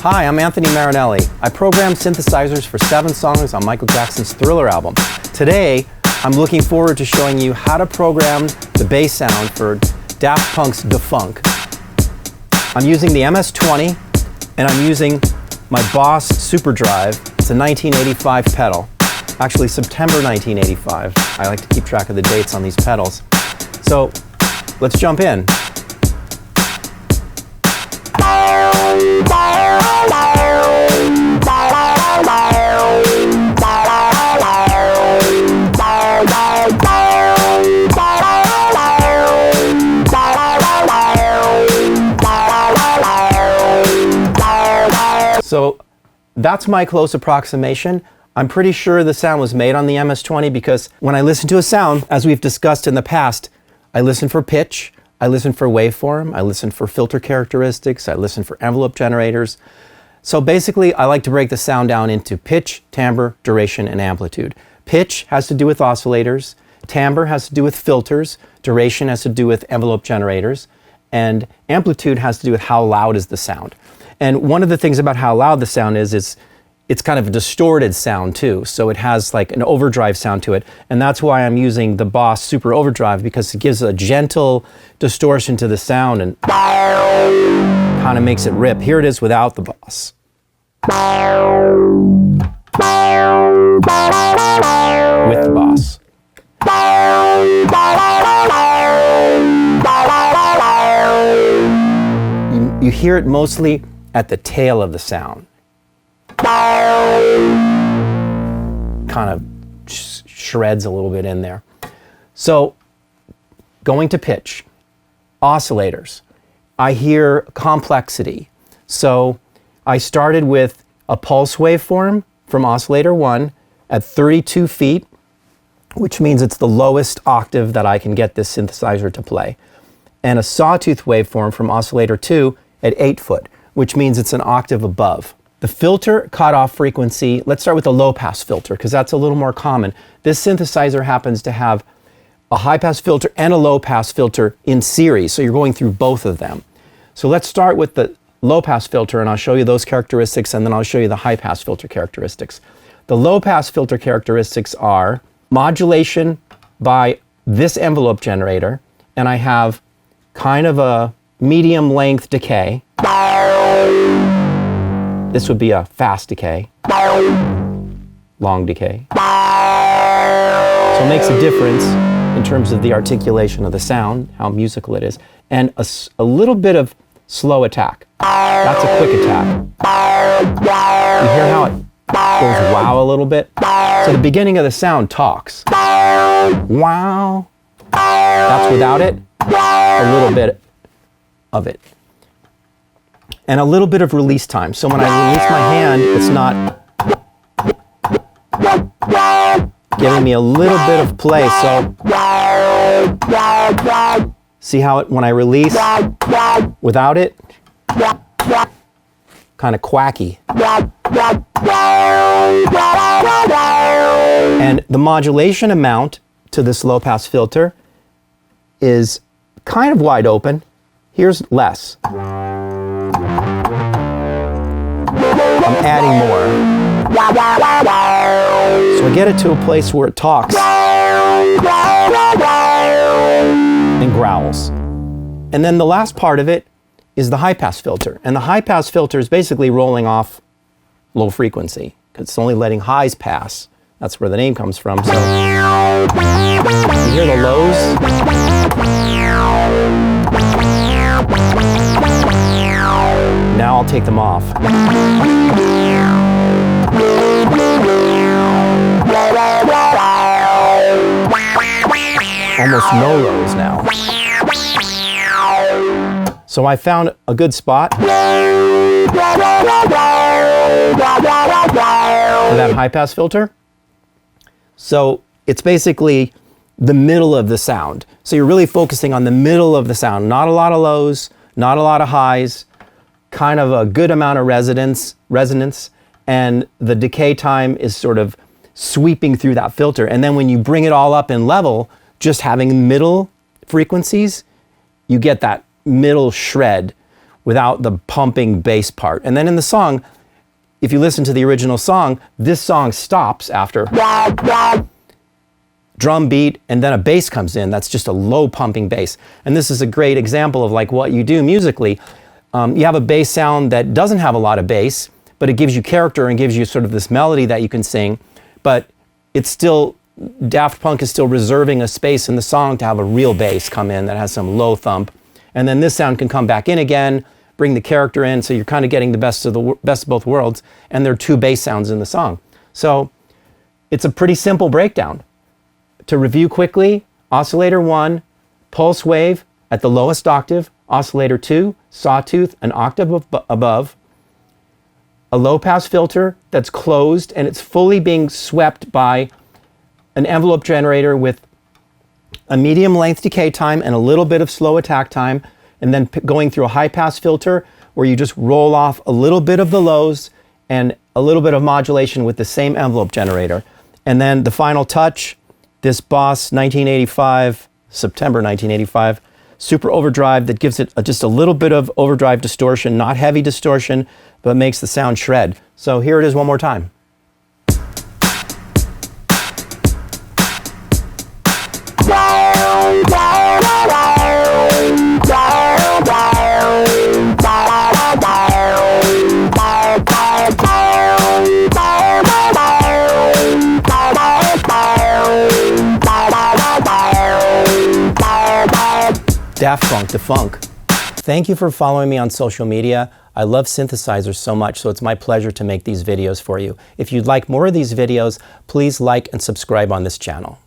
Hi, I'm Anthony Marinelli. I program synthesizers for 7 songs on Michael Jackson's Thriller album. Today, I'm looking forward to showing you how to program the bass sound for Daft Punk's Da Funk. I'm using the MS-20 and I'm using my Boss Super Overdrive. It's a 1985 pedal. Actually, September 1985. I like to keep track of the dates on these pedals. So, let's jump in. So that's my close approximation. I'm pretty sure the sound was made on the MS-20 because when I listen to a sound, as we've discussed in the past, I listen for pitch, I listen for waveform, I listen for filter characteristics, I listen for envelope generators. So basically, I like to break the sound down into pitch, timbre, duration, and amplitude. Pitch has to do with oscillators, timbre has to do with filters, duration has to do with envelope generators, and amplitude has to do with how loud is the sound. And one of the things about how loud the sound is it's kind of a distorted sound too. So it has like an overdrive sound to it. And that's why I'm using the Boss Super Overdrive, because it gives a gentle distortion to the sound and kind of makes it rip. Here it is without the Boss. With the Boss. You hear it mostly at the tail of the sound. Kind of shreds a little bit in there. So, going to pitch, oscillators. I hear complexity. So, I started with a pulse waveform from oscillator 1 at 32 feet, which means it's the lowest octave that I can get this synthesizer to play, and a sawtooth waveform from oscillator 2 at 8 foot, which means it's an octave above. The filter cutoff frequency, let's start with the low pass filter because that's a little more common. This synthesizer happens to have a high pass filter and a low pass filter in series, so you're going through both of them. So let's start with the low pass filter and I'll show you those characteristics and then I'll show you the high pass filter characteristics. The low pass filter characteristics are modulation by this envelope generator, and I have kind of a medium length decay. This would be a fast decay, long decay. So it makes a difference in terms of the articulation of the sound, how musical it is, and a little bit of slow attack. That's a quick attack. You hear how it goes wow a little bit? So the beginning of the sound talks. Wow. That's without it, a little bit of it. And a little bit of release time. So when I release my hand, it's not giving me a little bit of play. So see how it, when I release without it, kind of quacky. And the modulation amount to this low pass filter is kind of wide open. Here's less. I'm adding more. So I get it to a place where it talks and growls. And then the last part of it is the high pass filter. And the high pass filter is basically rolling off low frequency because it's only letting highs pass. That's where the name comes from. So you hear the lows. Now I'll take them off. Almost no lows now. So I found a good spot for that high pass filter. So it's basically the middle of the sound. So you're really focusing on the middle of the sound. Not a lot of lows, not a lot of highs, kind of a good amount of resonance, and the decay time is sort of sweeping through that filter. And then when you bring it all up in level, just having middle frequencies, you get that middle shred without the pumping bass part. And then in the song, if you listen to the original song, this song stops after drum beat, and then a bass comes in. That's just a low pumping bass. And this is a great example of like what you do musically. You have a bass sound that doesn't have a lot of bass, but it gives you character and gives you sort of this melody that you can sing. But it's still, Daft Punk is still reserving a space in the song to have a real bass come in that has some low thump. And then this sound can come back in again, bring the character in, so you're kind of getting the best of both worlds, and there are two bass sounds in the song. So it's a pretty simple breakdown. To review quickly, oscillator 1, pulse wave at the lowest octave, oscillator 2, sawtooth, an octave above, a low pass filter that's closed and it's fully being swept by an envelope generator with a medium length decay time and a little bit of slow attack time, and then going through a high pass filter where you just roll off a little bit of the lows and a little bit of modulation with the same envelope generator. And then the final touch, this Boss 1985, September 1985, Super Overdrive that gives it just a little bit of overdrive distortion, not heavy distortion, but makes the sound shred. So here it is one more time. Daft Punk, the funk. Thank you for following me on social media. I love synthesizers so much, so it's my pleasure to make these videos for you. If you'd like more of these videos, please like and subscribe on this channel.